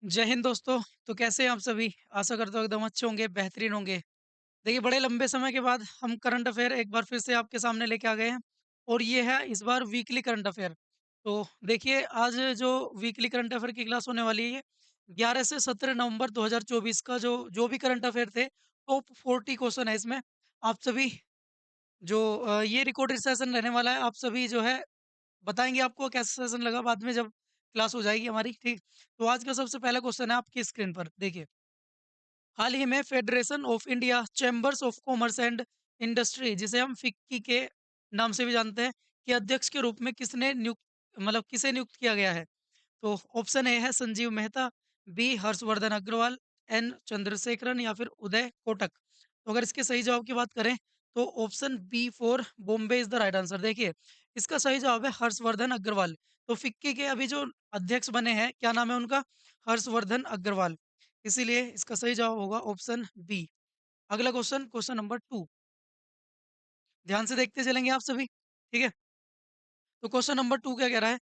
जय हिंद दोस्तों। तो कैसे हैं आप सभी? आशा करता हूँ एकदम अच्छे होंगे, बेहतरीन होंगे। देखिए, बड़े लंबे समय के बाद हम करंट अफ़ेयर एक बार फिर से आपके सामने लेके आ गए हैं और ये है इस बार वीकली करंट अफ़ेयर। तो देखिए, आज जो वीकली करंट अफ़ेयर की क्लास होने वाली है, ये 11 से 17 नवंबर 2024 का जो जो भी करंट अफ़ेयर थे, टॉप 40 क्वेश्चन है इसमें। आप सभी जो ये रिकॉर्डेड सेशन रहने वाला है, आप सभी जो है बताएँगे आपको कैसा सेशन लगा बाद में जब क्लास हो जाएगी हमारी, ठीक? तो आज का सबसे पहला क्वेश्चन है आपकी स्क्रीन पर, देखिए। हाल ही में federation of India chambers of commerce and industry, जिसे हम फिक्की के नाम से भी जानते हैं, के अध्यक्ष के रूप में किसे नियुक्त किया गया है? तो ऑप्शन ए है संजीव मेहता, बी हर्षवर्धन अग्रवाल, एन चंद्रशेखरन या फिर उदय कोटक। तो अगर इसके सही जवाब की बात करें तो option B for Bombay is the right answer. देखिए, इसका सही जवाब है हर्षवर्धन अग्रवाल। तो फिक्की के अभी जो अध्यक्ष बने हैं, क्या नाम है उनका? हर्षवर्धन अग्रवाल। इसीलिए इसका सही जवाब होगा ऑप्शन बी। अगला क्वेश्चन, क्वेश्चन नंबर 2। ध्यान से देखते चलेंगे आप सभी, ठीक है? तो क्वेश्चन नंबर 2 क्या कह रहा है?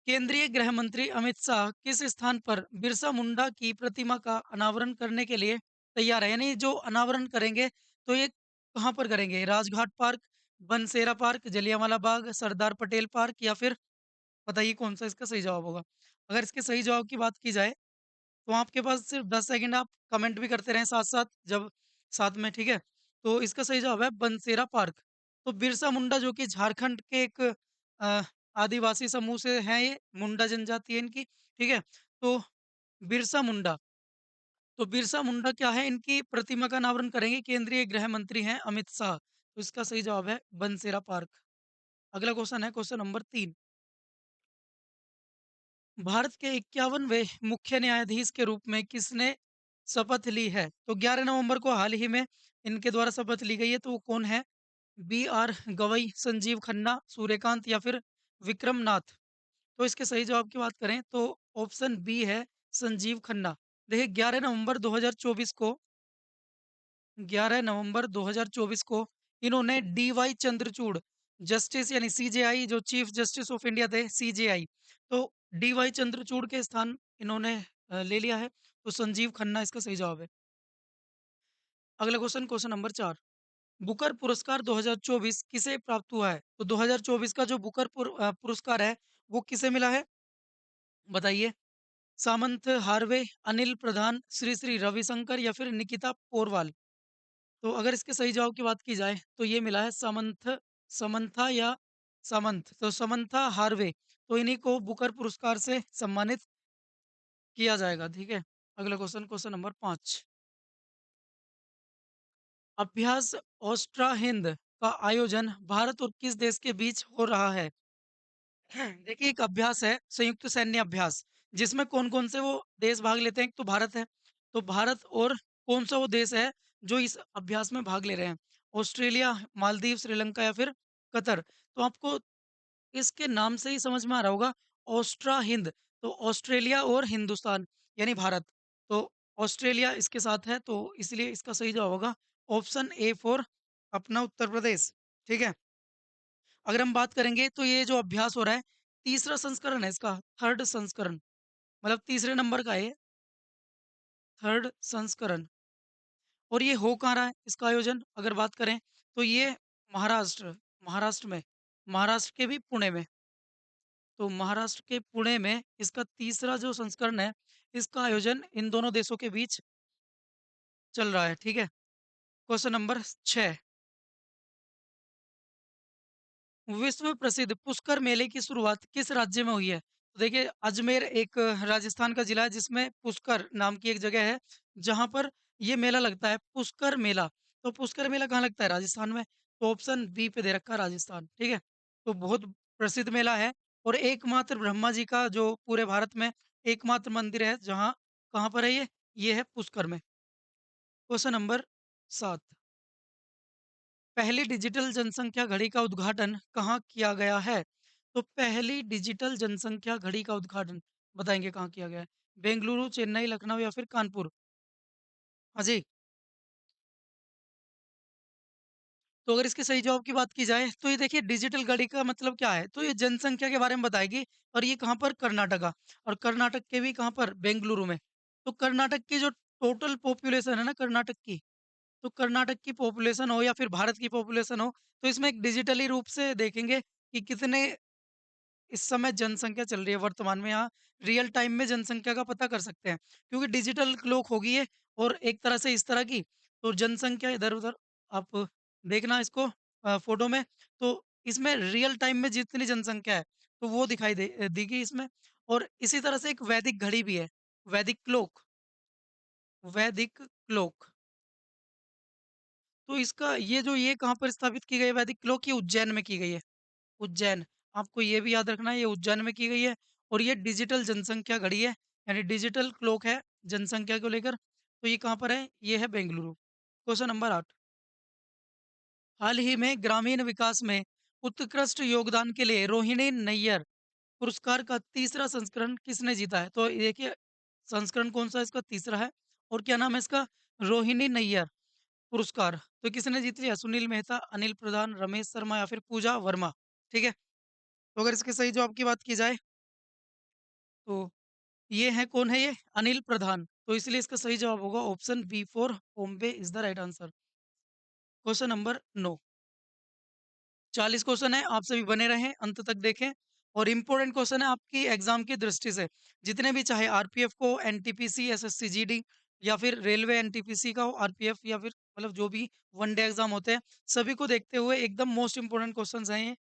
केंद्रीय गृह मंत्री अमित शाह किस स्थान पर बिरसा मुंडा की प्रतिमा का अनावरण करने के लिए तैयार है? यानी जो अनावरण करेंगे तो ये कहाँ पर करेंगे? Rajghat park, बनसेरा park, Jallianwala Bagh, Sardar Patel park या फिर बताइए कौन सा इसका सही जवाब होगा? अगर इसके सही जवाब की बात की जाए तो आपके पास सिर्फ 10 सेकंड, आप कमेंट भी करते रहें साथ-साथ जब साथ में, ठीक है? तो इसका सही जवाब है बनसेरा पार्क। तो बिरसा मुंडा जो कि झारखंड के एक अ, आदिवासी समूह से हैं ये, मुंडा जनजाति है इनकी, ठीक है? तो बिरसा मुंडा, तो बिरसा मुंडा क्या है, इनकी प्रतिमा का अनावरण करेंगे केंद्रीय गृह मंत्री हैं अमित शाह। तो इसका सही जवाब है बनसेरा पार्क। अगला क्वेश्चन है क्वेश्चन नंबर 3। भारत के 51वें मुख्य न्यायाधीश के रूप में किसने शपथ ली है? तो 11 नवंबर को हाल ही में इनके द्वारा शपथ ली गई है, तो वो कौन है? बी आर गवई, संजीव खन्ना, सूर्यकांत या फिर विक्रम नाथ। तो इसके सही जवाब की बात करें तो ऑप्शन बी है संजीव खन्ना। देखिए, 11 नवंबर 2024 को इन्होंने डी वाई चंद्रचूड़ जस्टिस यानी सीजेआई, जो चीफ जस्टिस ऑफ इंडिया थे सीजेआई, तो डी वाई चंद्रचूड़ के स्थान इन्होंने ले लिया है। तो संजीव खन्ना इसका सही जवाब है। अगला क्वेश्चन, क्वेश्चन नंबर 4। बुकर पुरस्कार 2024 किसे प्राप्त हुआ है? तो 2024 का जो पुरस्कार है वो किसे मिला है? बताइए। सामंत हार्वे, अनिल प्रधान, श्री श्री रविशंकर या फिर निकिता पोरवाल। तो अगर इसके सही जवाब की बात की जाए तो ये मिला है समंथा या सामंत, तो समंथा हार्वे। तो इन्हीं को बुकर पुरस्कार से सम्मानित किया जाएगा, ठीक है? अगला क्वेश्चन, क्वेश्चन नंबर 5। अभ्यास ओस्ट्रा हिंद का आयोजन भारत और किस देश के बीच हो रहा है? देखिए, एक अभ्यास है संयुक्त सैन्य अभ्यास, जिसमें कौन-कौन से वो देश भाग लेते हैं? एक तो भारत है, तो भारत और कौन-सा वो देश है जो इस अभ्यास में भाग ले रहे हैं? ऑस्ट्रेलिया, मालदीव, श्रीलंका या फिर कतर? तो आपको इसके नाम से ही समझ में आ रहा होगा, ओस्ट्रा हिंद, तो ऑस्ट्रेलिया और हिंदुस्तान यानी भारत। तो ऑस्ट्रेलिया इसके साथ है, तो इसलिए इसका सही जवाब होगा ऑप्शन ए फॉर अपना उत्तर प्रदेश, ठीक है? अगर हम बात करेंगे तो ये जो अभ्यास हो रहा है, तीसरा संस्करण है इसका, थर्ड संस्करण, मतलब तीसरे नंबर का है ये, थर्ड संस्करण। और ये हो कहाँ रहा है इसका आयोजन अगर बात करें तो ये महाराष्ट्र, महाराष्ट्र में, महाराष्ट्र के भी पुणे में। तो महाराष्ट्र के पुणे में इसका तीसरा जो संस्करण है, इसका आयोजन इन दोनों देशों के बीच चल रहा है, ठीक है? Question number 6। विश्व प्रसिद्ध पुष्कर मेले की शुरुआत किस राज्य में हुई है? तो देखिए, अजमेर एक राजस्थान का जिला है जिसमें पुष्कर नाम की एक जगह है, जहाँ पर ये मेला लगता है, पुष्कर मेला। तो पुष्कर मेला कहाँ लगता है? राजस्थान में। तो ऑप्शन बी पे दे रखा है राजस्थान, ठीक है? तो बहुत प्रसिद्ध मेला है और एकमात्र ब्रह्मा जी का जो पूरे भारत में एकमात्र मंदिर है, जहाँ कहाँ पर है ये? ये है पुष्कर में। Question number 7। पहली डिजिटल जनसंख्या घड़ी का उद्घाटन कहाँ किया गया है? तो पहली डिजिटल जनसंख्या घड़ी का उद्घाटन बताएँगे कहाँ किया गया है? बेंगलुरु, चेन्नई, लखनऊ या फिर कानपुर? हाँ जी। तो अगर इसके सही जवाब की बात की जाए तो ये देखिए डिजिटल घड़ी का मतलब क्या है? तो ये जनसंख्या के बारे में बताएगी और ये कहाँ पर? कर्नाटका और कर्नाटक के भी कहाँ पर? बेंगलुरु में। तो कर्नाटक की जो टोटल पॉपुलेशन है ना कर्नाटक की, तो कर्नाटक की पॉपुलेशन हो या फिर भारत की पॉपुलेशन हो, तो इसमें एक डिजिटली रूप से देखेंगे कि कितने इस समय जनसंख्या चल रही है वर्तमान में यहाँ रियल टाइम में जनसंख्या का पता कर सकते हैं क्योंकि डिजिटल क्लॉक होगी ये और एक तरह से इस तरह की तो जनसंख्या इधर-उधर आप देखना इसको फोटो में तो इसमें रियल टाइम में जितनी जनसंख्या है तो वो दिखाई देगी इसमें और इसी तरह से एक वैदिक घड़ी भी है वैदिक क्लॉक तो इसका ये कहाँ पर स्थापित की गई है वैदिक क्लॉक ये उज्जैन में की गई है उज्जैन, आपको ये भी याद रखना है ये उज्जैन में की गई है और ये डिजिटल जनसंख्या घड़ी है, यानी डिजिटल क्लॉक है जनसंख्या को लेकर। तो ये कहाँ पर है? ये है बेंगलुरु। क्वेश्चन नंबर 8 हाल ही में ग्रामीण विकास में उत्कृष्ट योगदान के लिए रोहिणी नैयर पुरस्कार का तीसरा संस्करण किसने जीता है? तो ये देखिए संस्करण कौन-सा इसका तीसरा है और क्या नाम है इसका? रोहिणी नैयर पुरस्कार। तो किसने जीत लिया? सुनील मेहता, अनिल प्रधान, रमेश शर्मा या फिर पूजा वर्मा। ठीक है? तो अगर इसके सही जवाब की बात की जाए तो ये है कौन है ये? अनिल प्रधान। तो इसलिए इसका सही जवाब होगा option B for Bombay is the right answer. Question number 9 40 क्वेश्चन है, आप सभी बने रहें, अंत तक देखें और इम्पोर्टेंट क्वेश्चन है आपकी एग्जाम की दृष्टि से। जितने भी चाहे आरपीएफ को, एनटीपीसी, एसएससी जीडी या फिर रेलवे एनटीपीसी का हो, आरपीएफ या फिर मतलब जो भी वनडे एग्जाम होते हैं, सभी को देखते हुए एकदम मोस्ट इम्पोर्टेंट क्वेश्चंस हैं ये,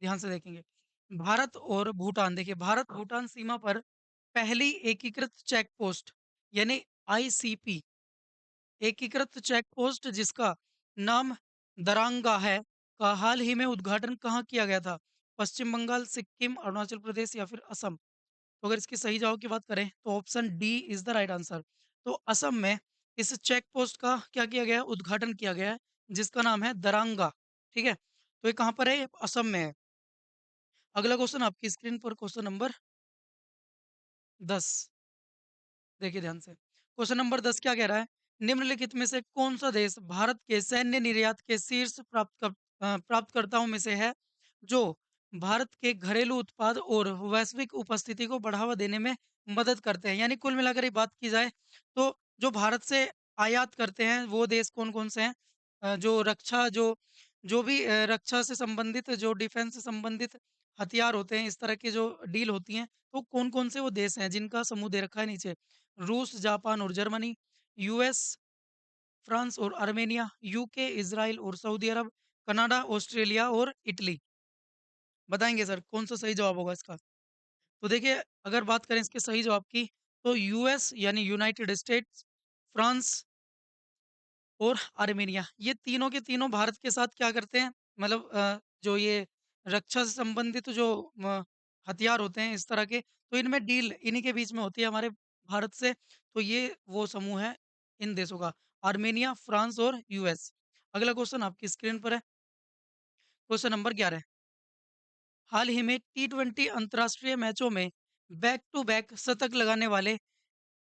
ध्यान से देखेंगे। भारत और भूटान देखिए भारत-भूटान सीमा पर पहली एकीकृत चेक पोस्ट यानी आईसीपी एकीकृत चेक पोस्ट जिसका नाम दरांगा है का हाल ही में उद्घाटन कहाँ किया गया था? पश्चिम बंगाल, सिक्किम, अरुणाचल प्रदेश या फिर असम? तो अगर इसके सही जवाब की बात करें तो option D is the right answer. तो असम में इस चेक पोस्ट का क्या किया गया है? उद्घाटन किया गया है जिसका नाम है दरांगा। ठीक है? तो ये कहाँ पर है? ये असम में है। अगला क्वेश्चन आपकी स्क्रीन पर क्वेश्चन नंबर 10 देखिए ध्यान से। क्वेश्चन नंबर 10 क्या कह रहा है? निम्नलिखित में से कौन-सा देश भारत के सैन्य निर्यात के शीर्ष प्राप्तकर्ताओं में से है, जो भारत के घरेलू उत्पाद और वैश्विक उपस्थिति को बढ़ावा देने में मदद करते हैं? यानी कुल मिलाकर एक बात की जाए, तो जो भारत से आयात करते हैं, वो देश कौन-कौन से हैं? जो रक्षा जो भी रक्षा से संबंधित जो डिफेंस से संबंधित हथियार होते हैं, इस तरह की जो डील होती हैं, तो कौन-कौन से वो देश हैं जिनका समूह दे रखा है नीचे? रूस, जापान और जर्मनी, यूएस, फ्रांस और आर्मेनिया, यूके, इज़राइल और सऊदी अरब, कनाडा, ऑस्ट्रेलिया और इटली। बताएँगे सर कौन-सा सही जवाब होगा इसका? तो देखिए अगर बात करें इसके सही जवाब की तो यूएस यानी यूनाइटेड स्टेट्स, फ्रांस और आर्मेनिया ये तीनों के तीनों भारत के साथ क्या करते हैं मतलब जो ये रक्षा से संबंधित जो हथियार होते हैं इस तरह के तो इनमें डील इन्हीं के बीच में होती है हमारे भारत से तो ये वो समूह है इन देशों का आर्मेनिया फ्रांस और यूएस। अगला क्वेश्चन आपकी स्क्रीन पर है क्वेश्चन नंबर 11 हाल ही में टी20 अंतर्राष्ट्रीय मैचों में बैक टू बैक शतक लगाने वाले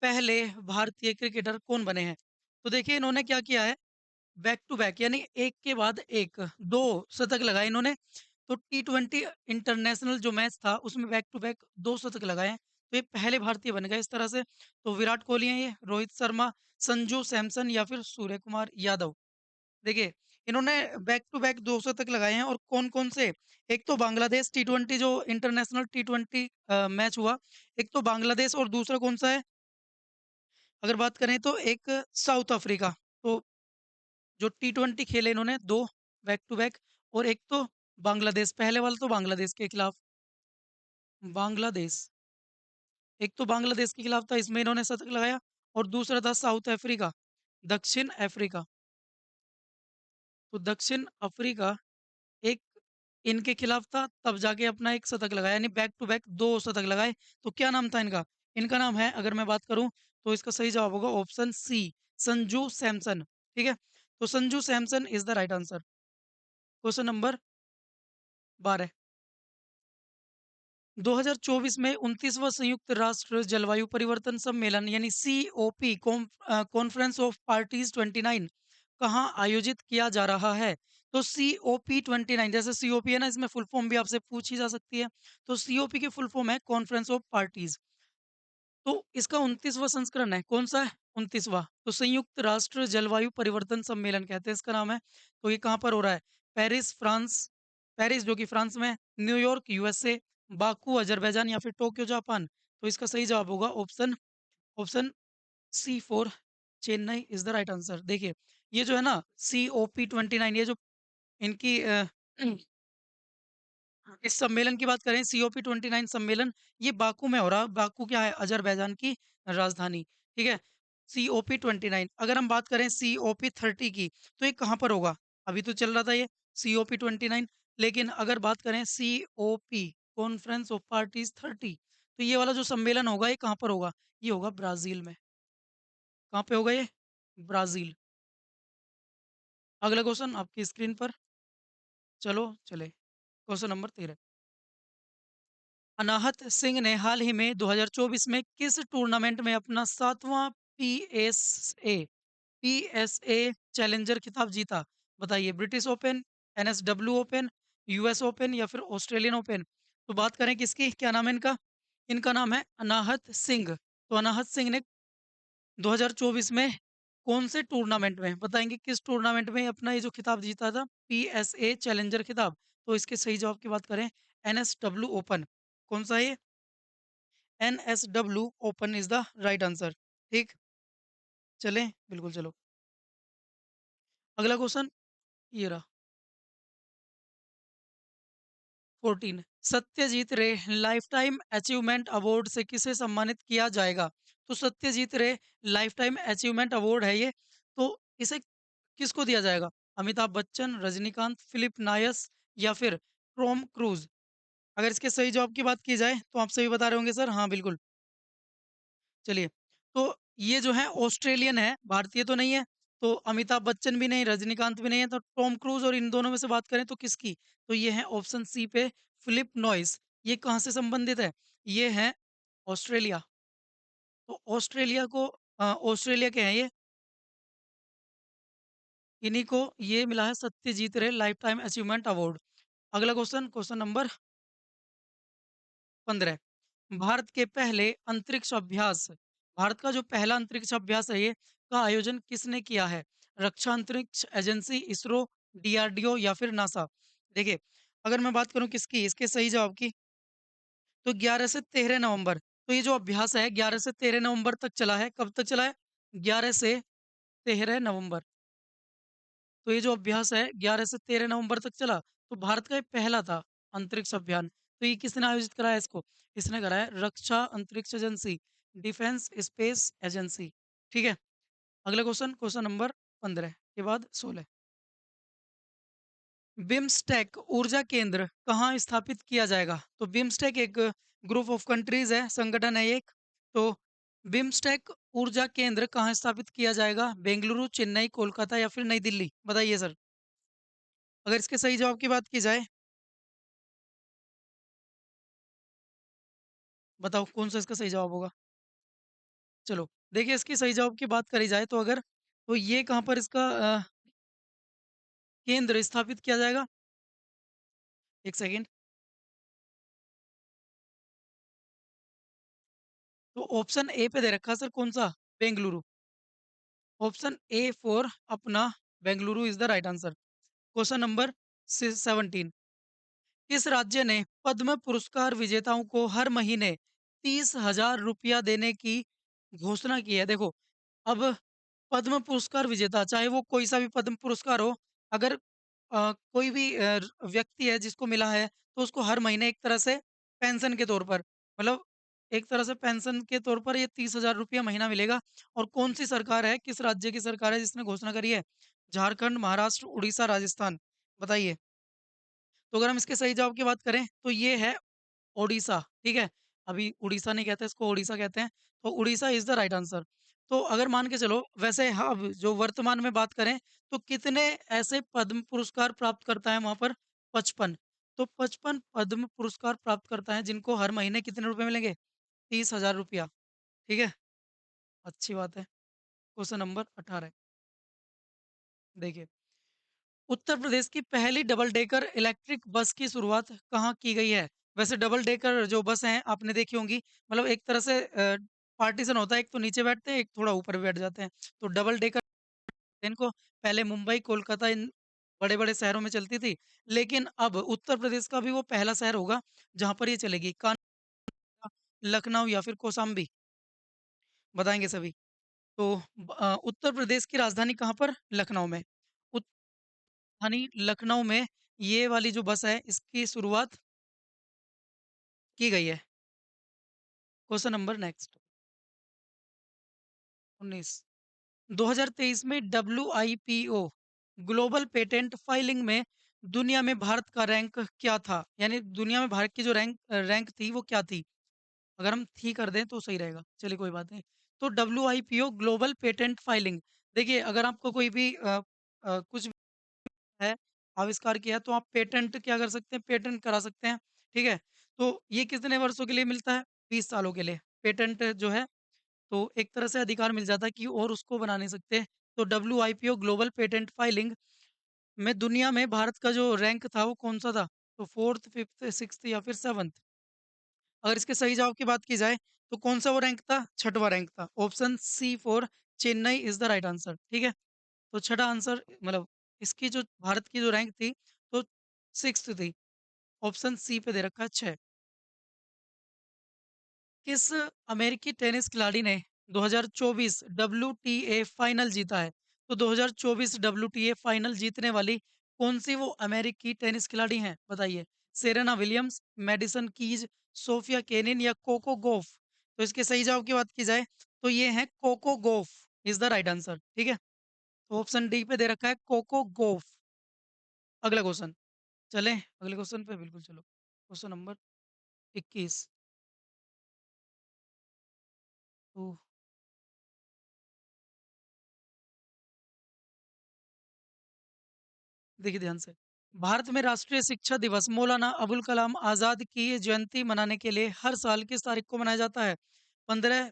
पहले भारतीय क्रिकेटर कौन बने हैं? तो देखिए इन्होंने क्या किया है बैक टू बैक यानी एक के बाद एक 2 शतक लगाए इन्होंने। तो टी20 इंटरनेशनल जो मैच था उसमें बैक टू बैक 2 शतक लगाए हैं। तो ये पहले भारतीय बन गए इस तरह से। तो विराट कोहली हैं ये, रोहित शर्मा, संजू सैमसन या फिर सूर्य कुमार यादव। देखिए इन्होंने बैक टू बैक 2 शतक लगाए हैं और कौन-कौन से? एक तो बांग्लादेश टी20 जो इंटरनेशनल टी20 मैच हुआ, एक तो बांग्लादेश और दूसरा कौन-सा है? अगर बात करें तो एक साउथ अफ्रीका। तो जो टी20 खेले इन्होंने 2 बैक टू बैक और एक तो बांग्लादेश, पहले वाला तो बांग्लादेश के खिलाफ बांग्लादेश, एक तो बांग्लादेश के खिलाफ था इसमें इन्होंने शतक लगाया और दूसरा था साउथ अफ्रीका, दक्षिण अफ्रीका। तो दक्षिण अफ्रीका एक इनके खिलाफ था तब जाके अपना एक शतक लगाया यानी बैक टू बैक 2 शतक लगाए। तो क्या नाम था इनका? इनका नाम है अगर मैं बात करूँ तो इसका सही जवाब होगा ऑप्शन सी संजू सैमसन, ठीक है? तो Sanju Samson is the right answer. Question number 12 2024 में 29वां संयुक्त राष्ट्र जलवायु परिवर्तन सम्मेलन यानी सीओपी कॉन्फ्रेंस ऑफ पार्टीज 29 कहाँ आयोजित किया जा रहा है? तो COP29 जैसे COP है ना, इसमें फुल फॉर्म भी आपसे पूछी जा सकती है। तो COP की फुल फॉर्म है कॉन्फ्रेंस ऑफ पार्टीज़। तो इसका 29वां संस्करण है, कौन-सा है? 29वां। तो संयुक्त राष्ट्र जलवायु परिवर्तन सम्मेलन कहते हैं इसका नाम है। तो ये कहाँ पर हो रहा है? पेरिस, फ्रांस, पेरिस जो कि फ्रांस में है, न्यूयॉर्क USA, बाकू अज़रबैजान या फिर टोक्यो जापान। तो इसका सही जवाब होगा option option C for Chennai is the right answer. देखिए, ये जो है ना COP29 ये जो इनकी इस सम्मेलन की बात करें COP29 सम्मेलन ये बाकू में हो रहा है। बाकू क्या है? अज़रबैजान की राजधानी, ठीक है? COP29 अगर हम बात करें COP30 की तो ये कहाँ पर होगा? अभी तो चल रहा था ये COP29 लेकिन अगर बात करें COP कॉन्फ्रेंस ऑफ पार्टीज़ 30 तो ये वाला जो सम्मेलन होगा ये कहाँ पर होगा? ये होगा ब्राज़ील में। कहाँ पे होगा ये? ब्राज़ील। अगला क्वेश्चन आपकी स्क्रीन पर चलो चले। क्वेश्चन नंबर 13 अनाहत सिंह ने हाल ही में 2024 में किस टूर्नामेंट में अपना 7वां पीएसए पीएसए चैलेंजर खिताब जीता? बताइए British open, NSW open, US open या फिर ऑस्ट्रेलियन ओपन? तो बात करें किसकी, क्या नाम है इनका? इनका नाम है अनाहत सिंह। तो अनाहत सिंह ने 2024 में कौन से टूर्नामेंट में बताएंगे किस टूर्नामेंट में अपना ये जो खिताब जीता था पीएसए चैलेंजर खिताब? तो इसके सही जवाब की बात करें एनएसडब्ल्यू ओपन। कौन सा है? NSW open is the right answer. ठीक, चलें बिल्कुल चलो। अगला क्वेश्चन ये रहा 14 सत्यजीत रे लाइफ टाइम अचीवमेंट अवार्ड से किसे सम्मानित किया जाएगा? तो सत्यजीत रे लाइफ टाइम अचीवमेंट अवार्ड है ये। तो इसे किसको दिया जाएगा? अमिताभ बच्चन, रजनीकांत, फिलिप नायस या फिर टॉम क्रूज? अगर इसके सही जवाब की बात की जाए तो आप सही बता रहे होंगे सर, हाँ बिल्कुल। चलिए, तो ये जो है ऑस्ट्रेलियन है, भारतीय तो नहीं है। तो अमिताभ बच्चन भी नहीं, रजनीकांत भी नहीं है, तो टॉम क्रूज़ और इन दोनों में से बात करें तो किसकी? तो ये है ऑप्शन सी पे फिलिप नॉइस। ये कहाँ से संबंधित है? ये है ऑस्ट्रेलिया। तो ऑस्ट्रेलिया को ऑस्ट्रेलिया के हैं ये, इन्हीं को ये मिला है सत्यजीत रे लाइफ टाइम अचीवमेंट अवार्ड। अगला क्वेश्चन, क्वेश्चन नंबर 15 भारत के पहले अंतरिक्ष अभ्यास भारत का जो पहला अंतरिक्ष अभ्यास है ये का आयोजन किसने किया है? रक्षा अंतरिक्ष एजेंसी, इसरो, डीआरडीओ या फिर नासा? देखिए, अगर मैं बात करूं किसकी इसके सही जवाब की तो 11 से 13 नवंबर। तो ये जो अभ्यास है 11 से 13 नवंबर तक चला है। कब तक चला है? 11 से 13 नवंबर। तो ये जो अभ्यास है 11 से 13 नवंबर तक चला। तो भारत का ये पहला था अंतरिक्ष अभियान। तो ये किसने आयोजित कराया इसको? इसने कराया रक्षा अंतरिक्ष एजेंसी, डिफेंस स्पेस एजेंसी। ठीक है, अगला क्वेश्चन, क्वेश्चन नंबर 15 के बाद 16 बिम्स्टेक ऊर्जा केंद्र कहाँ स्थापित किया जाएगा? तो बिम्स्टेक एक ग्रुप ऑफ कंट्रीज है, संगठन है एक। तो बिम्स्टेक ऊर्जा केंद्र कहाँ स्थापित किया जाएगा? बेंगलुरु, चेन्नई, कोलकाता या फिर नई दिल्ली? बताइए सर। अगर इसके सही जवाब की बात की जाए, बताओ कौन सा इसका सही जवाब होगा? चलो, देखिए इसकी सही जवाब की बात करी जाए तो अगर तो ये कहाँ पर इसका केंद्र स्थापित किया जाएगा? 1 सेकंड। तो ऑप्शन ए पे दे रखा है सर कौन-सा? बेंगलुरु। ऑप्शन ए फॉर अपना Bengaluru is the right answer. Question number 17 किस राज्य ने पद्म पुरस्कार विजेताओं को हर महीने 30,000 रुपया देने की घोषणा की है? देखो, अब पद्म पुरस्कार विजेता चाहे वो कोई सा भी पद्म पुरस्कार हो, अगर कोई भी व्यक्ति है जिसको मिला है तो उसको हर महीने एक तरह से पेंशन के तौर पर मतलब एक तरह से पेंशन के तौर पर ये 30,000 रुपया महीना मिलेगा। और कौन सी सरकार है, किस राज्य की सरकार है जिसने घोषणा करी है? झारखंड, महाराष्ट्र, उड़ीसा, राजस्थान? बताइए। तो अगर हम इसके सही जवाब की बात करें तो ये है ओडिशा, ठीक है? अभी उड़ीसा नहीं कहते इसको, ओडिशा कहते हैं। तो Orissa is the right answer. तो अगर मान के चलो वैसे हाँ, अब जो वर्तमान में बात करें तो कितने ऐसे पद्म पुरस्कार प्राप्त करता है वहाँ पर? 55। तो 55 पद्म पुरस्कार प्राप्त करता है जिनको हर महीने कितने रुपए मिलेंगे? 30,000 रुपया, ठीक है? अच्छी बात है। क्वेश्चन नंबर 18 देखिए, उत्तर प्रदेश की पहली डबल डेकर इलेक्ट्रिक बस की शुरुआत कहाँ की गई है? वैसे डबल डेकर जो बस हैं आपने देखी होंगी, मतलब एक तरह से पार्टीशन होता है, एक तो नीचे बैठते हैं, एक थोड़ा ऊपर बैठ जाते हैं। तो डबल डेकर इनको पहले मुंबई, कोलकाता इन बड़े-बड़े शहरों में चलती थी। लेकिन अब उत्तर प्रदेश का भी वो पहला शहर होगा जहाँ पर ये चलेगी। कानपुर, लखनऊ या फिर कौशाम्बी बताएँगे सभी। तो उत्तर प्रदेश की राजधानी कहाँ पर? लखनऊ में। राजधानी लखनऊ में ये वाली जो बस है इसकी शुरुआत की गई है। क्वेश्चन नंबर नेक्स्ट 19 2023 में डब्ल्यूआईपीओ ग्लोबल पेटेंट फाइलिंग में दुनिया में भारत का रैंक क्या था? यानी दुनिया में भारत की जो रैंक थी वो क्या थी? अगर हम थी कर दें तो सही रहेगा। चलिए कोई बात नहीं। तो डब्ल्यूआईपीओ ग्लोबल पेटेंट फाइलिंग, देखिए अगर आपको कोई भी कुछ है, आविष्कार किया है, तो आप पेटेंट क्या कर सकते हैं, पेटेंट करा सकते हैं, ठीक है? तो ये कितने वर्षों के लिए मिलता है? 20 सालों के लिए। पेटेंट जो है, तो एक तरह से अधिकार मिल जाता है कि और उसको बना नहीं सकते। तो डब्ल्यूआईपीओ ग्लोबल पेटेंट फाइलिंग में दुनिया में भारत का जो रैंक था, वो कौन-सा था? तो 4th, 5th, 6th या फिर 7th? अगर इसके सही जवाब की बात की जाए, तो कौन-सा वो रैंक था? छठवां रैंक था। Option C for Chennai is the right answer, ठीक है? तो छठा आंसर मतलब इसकी जो भारत की जो रैंक थी, तो 6th थी। ऑप्शन सी पे दे रखा है 6। किस अमेरिकी टेनिस खिलाड़ी ने 2024 डब्ल्यूटीए फाइनल जीता है? तो 2024 डब्ल्यूटीए फाइनल जीतने वाली कौन-सी वो अमेरिकी टेनिस खिलाड़ी हैं? बताइए। Serena Williams, Madison Keys, Sofia Kenin या कोको गॉफ? तो इसके सही जवाब की बात की जाए, तो ये हैं Coco Gauff is the right answer, ठीक है? तो ऑप्शन डी पे दे रखा है कोको गॉफ। अगला क्वेश्चन। चलें अगले क्वेश्चन पे? बिल्कुल चलो। Question number 21। तो देखिए ध्यान से। भारत में राष्ट्रीय शिक्षा दिवस मौलाना अबुल कलाम आज़ाद की जयंती मनाने के लिए हर साल किस तारीख को मनाया जाता है? 15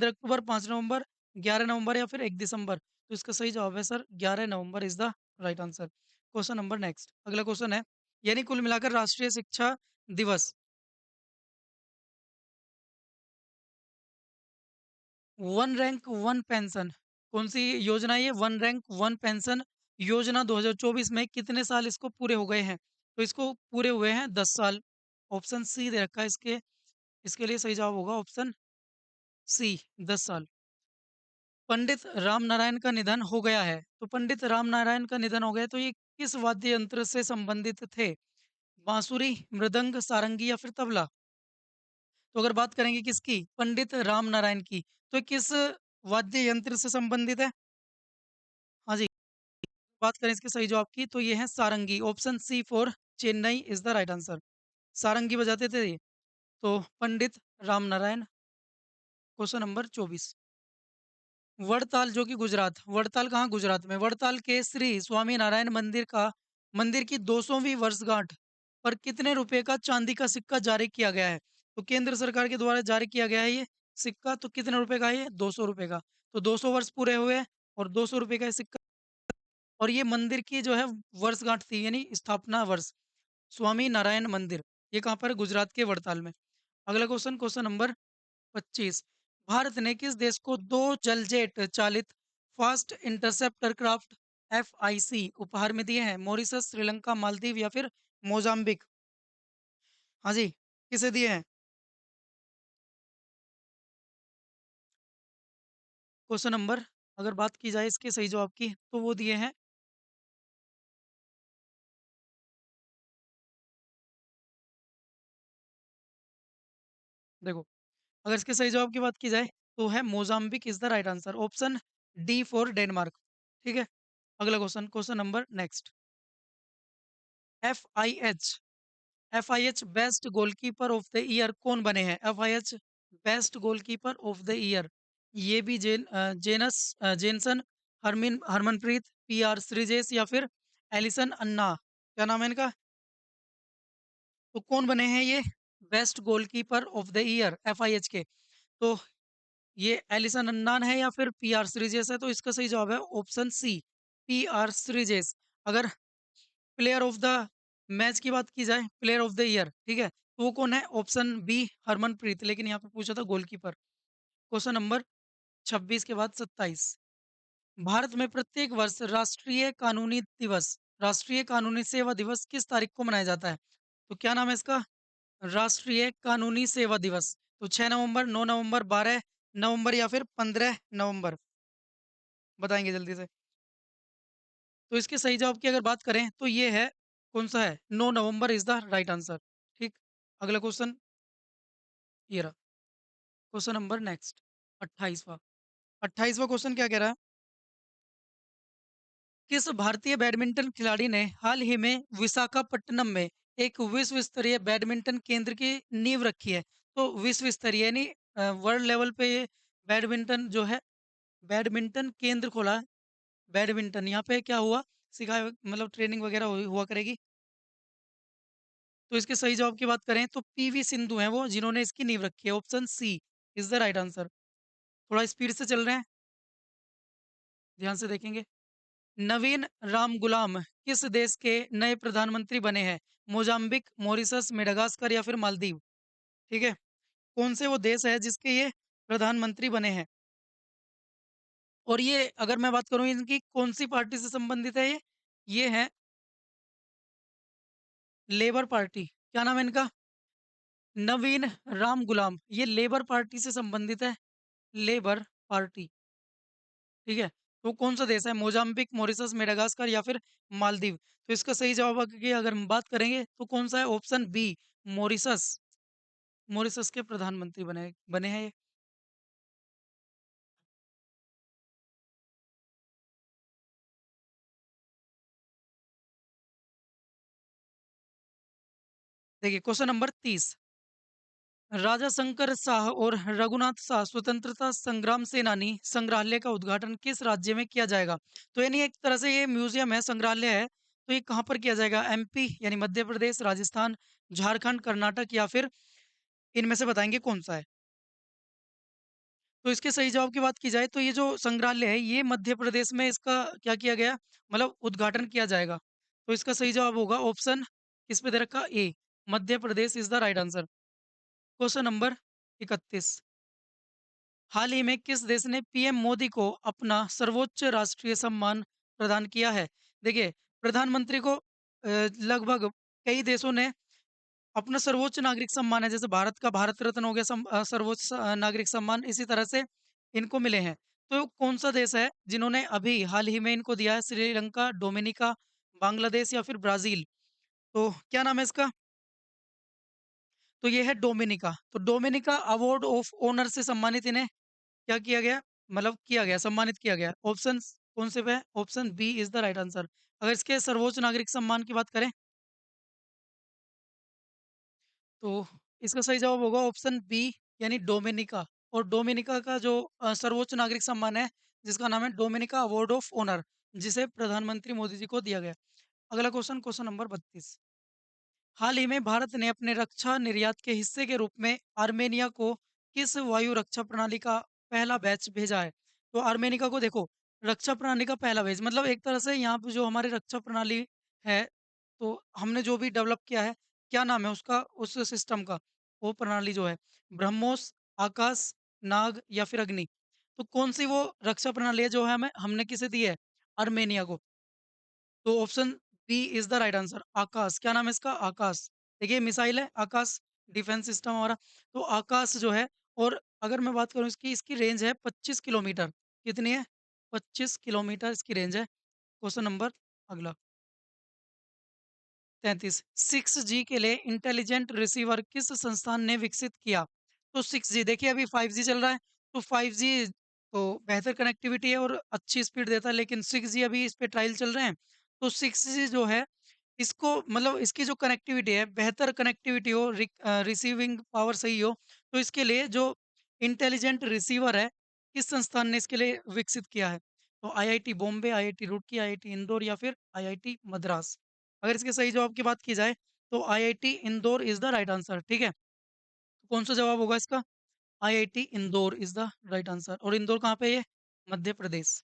अक्टूबर, 5 नवंबर, 11 नवंबर या फिर 1 दिसंबर? तो इसका सही जवाब है sir 11 November is the right answer. Question number next. अगला क्वेश्चन है, यानी कुल मिलाकर राष्ट्रीय शिक्षा दिवस वन रैंक वन पेंशन कौन-सी योजना है ये? वन रैंक वन पेंशन योजना 2024 में कितने साल इसको पूरे हो गए हैं? तो इसको पूरे हुए हैं 10 साल। ऑप्शन सी दे रखा है इसके इसके लिए सही जवाब होगा ऑप्शन सी 10 साल। पंडित रामनारायण का निधन हो गया है। तो पंडित रामनारायण का निधन हो गया, तो ये किस वाद्य यंत्र से संबंधित थे? बांसुरी, मृदंग, सारंगी या फिर तबला? तो अगर बात करेंगे किसकी? पंडित रामनारायण की, तो ये किस वाद्य यंत्र से संबंधित है? हाँ जी। बात करें इसके सही जवाब की, तो ये है सारंगी। Option C for Chennai is the right answer. सारंगी बजाते थे ये। तो पंडित रामनारायण। Question number 24। वड़ताल जो कि गुजरात, वड़ताल कहाँ? गुजरात में। वड़ताल के श्री स्वामी नारायण मंदिर की 200वीं वर्षगांठ पर कितने रुपए का चांदी का सिक्का जारी किया गया है? तो केंद्र सरकार के द्वारा जारी किया गया है ये सिक्का, तो कितने रुपए का है ये? 200 रुपए का। तो 200 वर्ष पूरे हुए हैं और 200 रुपए का ये सिक्का, और ये मंदिर की जो है वर्षगांठ थी, यानी स्थापना वर्ष। स्वामी नारायण मंदिर, ये कहाँ पर है? गुजरात के वड़ताल में। अगला क्वेश्चन, क्वेश्चन नंबर 25। भारत ने किस देश को 2 जलजेट चालित फास्ट इंटरसेप्टर क्राफ्ट एफआईसी उपहार में दिए हैं? मॉरिशस, श्रीलंका, मालदीव या फिर मोजाम्बिक? हाँ जी, किसे दिए हैं? क्वेश्चन नंबर, अगर बात की जाए इसके सही जवाब की, तो वो दिए हैं, देखो, अगर इसके सही जवाब की बात की जाए, तो है Mozambique is the right answer. Option D for Denmark, ठीक है? अगला question, question number next. FIH FIH best goalkeeper of the year कौन बने हैं? FIH best goalkeeper of the year, ये भी जेनसन, हरमनप्रीत, पीआर श्रीजेश या फिर एलिसन अन्ना? क्या नाम है इनका? तो कौन बने हैं ये best goalkeeper of the year FIH के? तो ये एलिसन अन्ना है या फिर पीआर श्रीजेश है? तो इसका सही जवाब है ऑप्शन सी, पीआर श्रीजेश। अगर प्लेयर ऑफ द मैच की बात की जाए, प्लेयर ऑफ द ईयर, ठीक है? तो वो कौन है? ऑप्शन बी हरमनप्रीत, लेकिन यहाँ पे पूछा था गोलकीपर। क्वेश्चन नंबर 26 के बाद 27। भारत में प्रत्येक वर्ष राष्ट्रीय कानूनी सेवा दिवस किस तारीख को मनाया जाता है? तो क्या नाम है इसका? राष्ट्रीय कानूनी सेवा दिवस। तो 6 नवंबर, 9 नवंबर, 12 नवंबर या फिर 15 नवंबर? बताएँगे जल्दी से। तो इसके सही जवाब की अगर बात करें तो ये है, कौन-सा है? 9 November is the right answer. ठीक। अगला क्वेश्चन ये रहा। क्वेश्चन नंबर नेक्स्ट 28वां। 28वां क्वेश्चन क्या कह रहा है? किस भारतीय बैडमिंटन खिलाड़ी ने हाल ही में विशाखापट्टनम में एक विश्व स्तरीय बैडमिंटन केंद्र की नींव रखी है? तो विश्व स्तरीय यानी वर्ल्ड लेवल पे ये बैडमिंटन जो है, बैडमिंटन केंद्र खोला है। बैडमिंटन यहाँ पे क्या हुआ? सिखाया, मतलब ट्रेनिंग वगैरह हुआ करेगी। तो इसके सही जवाब की बात करें तो पीवी सिंधु हैं वो, जिन्होंने इसकी नींव रखी है। Option C is the right answer. थोड़ा स्पीड से चल रहे हैं, ध्यान से देखेंगे। नवीन राम गुलाम किस देश के नए प्रधानमंत्री बने हैं? मोजाम्बिक, मॉरिशस, मेडागास्कर या फिर मालदीव? ठीक है। कौन से वो देश है जिसके ये प्रधानमंत्री बने हैं? और ये अगर मैं बात करूं इनकी कौन सी पार्टी से संबंधित है, ये है लेबर पार्टी। क्या नाम है इनका? नवीन राम गुलाम, ये लेबर पार्टी से संबंधित है। लेबर पार्टी, ठीक है। तो कौन सा देश है? मोजाम्बिक, मॉरिशस, मेडागास्कर या फिर मालदीव? तो इसका सही जवाब की अगर हम बात करेंगे तो कौन सा है? Option B Mauritius. मॉरिशस के प्रधानमंत्री बने बने हैं ये। देखिए क्वेश्चन नंबर 30। राजा शंकर शाह और रघुनाथ शाह स्वतंत्रता संग्राम सेनानी संग्रहालय का उद्घाटन किस राज्य में किया जाएगा? तो यानी एक तरह से ये म्यूजियम है, संग्रहालय है। तो ये कहाँ पर किया जाएगा? एमपी यानी मध्य प्रदेश, राजस्थान, झारखंड, कर्नाटक या फिर इनमें से बताएंगे कौन सा है? तो इसके सही जवाब की बात की जाए तो ये जो संग्रहालय है ये मध्य प्रदेश में इसका क्या किया गया, मतलब उद्घाटन किया जाएगा। तो इसका सही जवाब होगा ऑप्शन किस पे दे रखा? A, Madhya Pradesh is the right answer. Question number 31। हाल ही में किस देश ने पीएम मोदी को अपना सर्वोच्च राष्ट्रीय सम्मान प्रदान किया है? देखिए, प्रधानमंत्री को लगभग कई देशों ने अपना सर्वोच्च नागरिक सम्मान है, जैसे भारत का भारत रत्न हो गया, सर्वोच्च नागरिक सम्मान, इसी तरह से इनको मिले हैं। तो कौन सा देश है जिन्होंने अभी हाल ही में इनको दिया है? श्रीलंका, डोमिनिका, बांग्लादेश या फिर ब्राजील? तो क्या नाम है इसका? तो ये है डोमिनिका। तो डोमिनिका अवार्ड ऑफ ऑनर से सम्मानित इन्हें क्या किया गया? मतलब किया गया, सम्मानित किया गया। ऑप्शंस कौन से पे है? Option B is the right answer. अगर इसके सर्वोच्च नागरिक सम्मान की बात करें तो इसका सही जवाब होगा ऑप्शन बी यानी डोमिनिका। और डोमिनिका का जो सर्वोच्च नागरिक सम्मान है जिसका नाम है डोमिनिका अवार्ड ऑफ ऑनर, जिसे प्रधानमंत्री मोदी जी को दिया गया। अगला क्वेश्चन, क्वेश्चन नंबर 32। हाल ही में भारत ने अपने रक्षा निर्यात के हिस्से के रूप में आर्मेनिया को किस वायु रक्षा प्रणाली का पहला बैच भेजा है? तो आर्मेनिका को देखो, रक्षा प्रणाली का पहला बैच, मतलब एक तरह से यहाँ पे जो हमारी रक्षा प्रणाली है, तो हमने जो भी डेवलप किया है, क्या नाम है उसका, उस सिस्टम का? वो प्रणाली जो है, ब्रह्मोस, आकाश, नाग या फिर अग्नि? तो कौन सी वो रक्षा प्रणाली है जो है हमें हमने किसे दी है? आर्मेनिया को। तो option B is the right answer, Aakash. क्या नाम है इसका? आकाश। देखिए मिसाइल है आकाश, डिफेंस सिस्टम हमारा। तो आकाश जो है, और अगर मैं बात करूं इसकी इसकी रेंज है 25 किलोमीटर। कितनी है? 25 किलोमीटर इसकी रेंज है। क्वेश्चन नंबर अगला 33। 6G के लिए इंटेलिजेंट रिसीवर किस संस्थान ने विकसित किया? तो 6G, देखिए अभी 5G चल रहा है, तो 5G तो बेहतर कनेक्टिविटी है और अच्छी स्पीड देता है, लेकिन 6G अभी इस पे ट्रायल चल रहे हैं। तो 6G जो है, इसको मतलब इसकी जो कनेक्टिविटी है, बेहतर कनेक्टिविटी हो, रिसीविंग पावर सही हो, तो इसके लिए जो इंटेलिजेंट रिसीवर है, किस संस्थान ने इसके लिए विकसित किया है? तो IIT Bombay, IIT Roorkee, IIT Indore या फिर आईआईटी मद्रास? अगर इसके सही जवाब की बात की जाए तो IIT Indore is the right answer. ठीक है। तो कौन सा जवाब होगा इसका? IIT Indore is the right answer. और इंदौर कहाँ पे है ये? मध्य प्रदेश।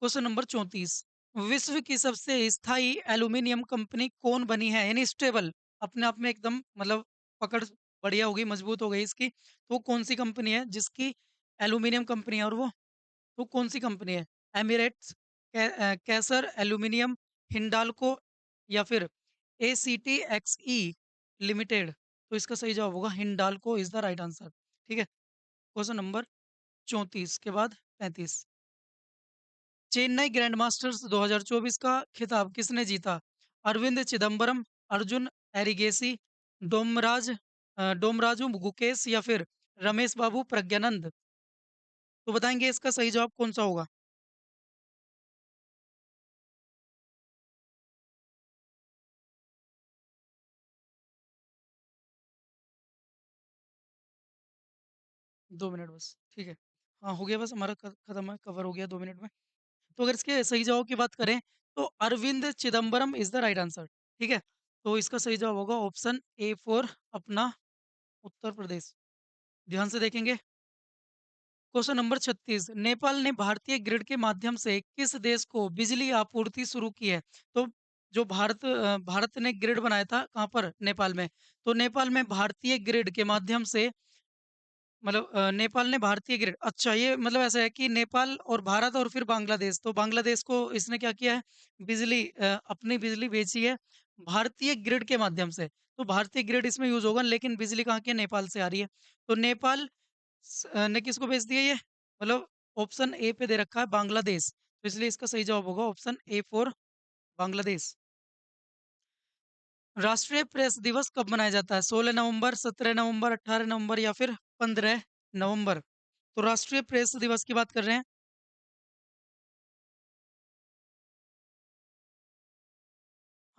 Question number 34। विश्व की सबसे स्थायी एल्यूमीनियम कंपनी कौन बनी है? यानी स्टेबल, अपने आप में एकदम मतलब पकड़ बढ़िया हो गई, मजबूत हो गई इसकी। तो वो कौन सी कंपनी है जिसकी एल्यूमीनियम कंपनी है, और वो कौन सी कंपनी है? एमिरेट्स, कैसर एल्यूमीनियम, हिंडाल्को, या फिर ACTXE लिमिटेड। तो इसका सही जवाब होगा Hindalco is the right answer. ठीक है। क्वेश्चन नंबर 34 के बाद 35। चेन्नई ग्रैंड मास्टर्स 2024 का खिताब किसने जीता? अरविंद चिदंबरम, अर्जुन एरिगेसी, डोमराजू गुकेश, या फिर रमेश बाबू प्रज्ञानंद। तो बताएंगे इसका सही जवाब कौन सा होगा? 2 मिनट बस, ठीक है। हाँ, हो गया, बस हमारा खत्म है, कवर हो गया 2 मिनट में। तो अगर इसके सही जवाब की बात करें, तो Arvind Chidambaram is the right answer. ठीक है। तो इसका सही जवाब होगा ऑप्शन ए फॉर अपना उत्तर प्रदेश। ध्यान से देखेंगे। Question number 36। नेपाल ने भारतीय ग्रिड के माध्यम से किस देश को बिजली आपूर्ति शुरू की है? तो जो भारत ने ग्रिड बनाया था कहाँ पर? नेपाल में। तो नेपाल में भारतीय ग्रिड के माध्यम से, मतलब नेपाल ने भारतीय ग्रिड, अच्छा ये मतलब ऐसा है कि नेपाल और भारत और फिर बांग्लादेश, तो बांग्लादेश को इसने क्या किया है? बिजली, अपनी बिजली बेची है भारतीय ग्रिड के माध्यम से। तो भारतीय ग्रिड इसमें यूज होगा, लेकिन बिजली कहाँ की है? नेपाल से आ रही है। तो नेपाल ने किसको बेच दिया ये? मतलब ऑप्शन ए पे दे रखा है बांग्लादेश, तो इसलिए इसका सही जवाब होगा ऑप्शन ए फॉर बांग्लादेश। राष्ट्रीय प्रेस दिवस कब मनाया जाता है? 16 नवंबर, 17 नवंबर, 18 नवंबर, या फिर 15 नवंबर। तो राष्ट्रीय प्रेस दिवस की बात कर रहे हैं।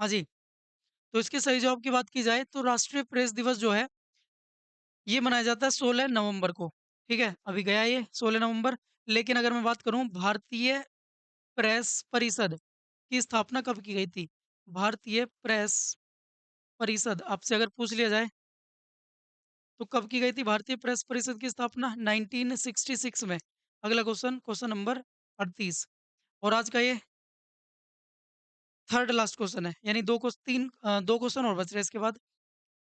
हाँ जी। तो इसके सही जवाब की बात की जाए तो राष्ट्रीय प्रेस दिवस जो है ये मनाया जाता है 16 नवंबर को। ठीक है, अभी गया ये 16 नवंबर। लेकिन अगर मैं बात करूं भारतीय प्रेस परिषद की स्थापना कब की गई थी? भारतीय प्रेस परिषद आपसे अगर पूछ लिया जाए तो कब की गई थी भारतीय प्रेस परिषद की स्थापना? 1966 में। अगला क्वेश्चन, क्वेश्चन नंबर 38। और आज का ये थर्ड लास्ट क्वेश्चन है, यानी दो क्वेश्चन और बच रहे हैं इसके बाद।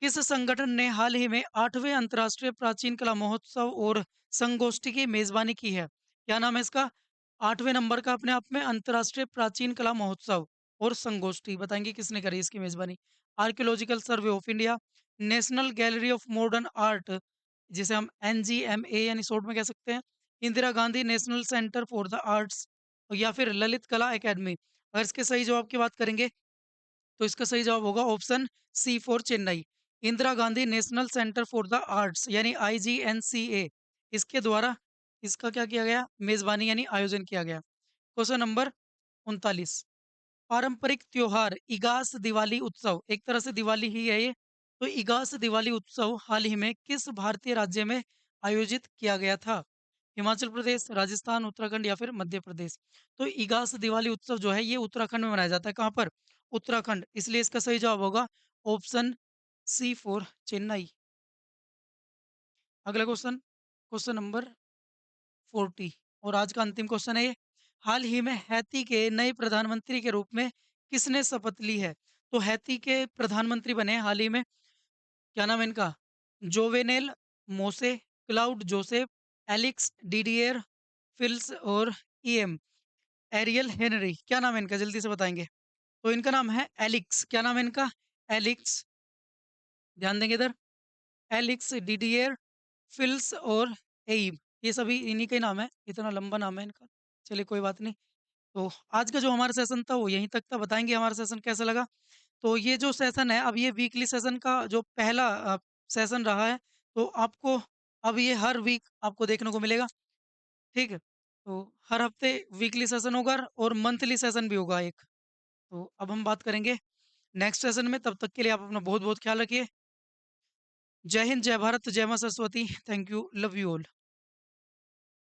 किस संगठन ने हाल ही में 8वें अंतर्राष्ट्रीय प्राचीन कला महोत्सव और संगोष्ठी की मेजबानी की है? क्या नाम है इसका? 8वें नंबर का अपने आप में अंतर्राष्ट्रीय प्राचीन कला महोत्सव और संगोष्ठी, बताएंगे किसने करी इसकी मेजबानी? Archaeological survey of India, national gallery of modern art, जिसे हम NGMA यानी शॉर्ट में कह सकते हैं, Indira Gandhi national centre for the arts, या फिर ललित कला एकेडमी। अगर इसके सही जवाब की बात करेंगे तो इसका सही जवाब होगा option C for Chennai, Indira Gandhi national centre for the arts, यानी IGNCA। इसके द्वारा इसका क्या किया गया? मेजबानी यानी आयोजन किया गया। Question number 39। पारंपरिक त्योहार इगास दिवाली उत्सव, एक तरह से दिवाली ही है ये। तो इगास दिवाली उत्सव हाल ही में किस भारतीय राज्य में आयोजित किया गया था? हिमाचल प्रदेश, राजस्थान, उत्तराखंड, या फिर मध्य प्रदेश। तो इगास दिवाली उत्सव जो है ये उत्तराखंड में मनाया जाता है। कहाँ पर? उत्तराखंड। इसलिए इसका सही जवाब होगा ऑप्शन सी फॉर चेन्नई। अगला क्वेश्चन, क्वेश्चन नंबर 40। और आज का अंतिम क्वेश्चन है ये। हाल ही में हैती के नए प्रधानमंत्री के रूप में किसने शपथ ली है? तो हैती के प्रधानमंत्री बने हैं हाल ही में। क्या नाम है इनका? जोवेनेल मोसे, क्लाउड जोसेफ, एलिक्स डिडियर फिल्स, और EM एरियल हेनरी। क्या नाम है इनका? जल्दी से बताएंगे। तो इनका नाम है एलिक्स। क्या नाम है इनका? एलिक्स। ध्यान देंगे इधर। एलिक्स डिडियर फिल्स और एइब, ये सभी इन्हीं के नाम है। इतना लंबा नाम है इनका। चलिए कोई बात नहीं। तो आज का जो हमारा सेशन था वो यहीं तक था। बताएंगे हमारा सेशन कैसा लगा? तो ये जो सेशन है, अब ये वीकली सेशन का जो पहला सेशन रहा है, तो आपको अब ये हर वीक आपको देखने को मिलेगा। ठीक है। तो हर हफ्ते वीकली सेशन होगा और मंथली सेशन भी होगा एक। तो अब हम बात करेंगे नेक्स्ट सेशन में। तब तक के लिए आप अपना बहुत बहुत ख्याल रखिए। जय हिंद, जय भारत, जय मां Saraswati. Thank you, love you all.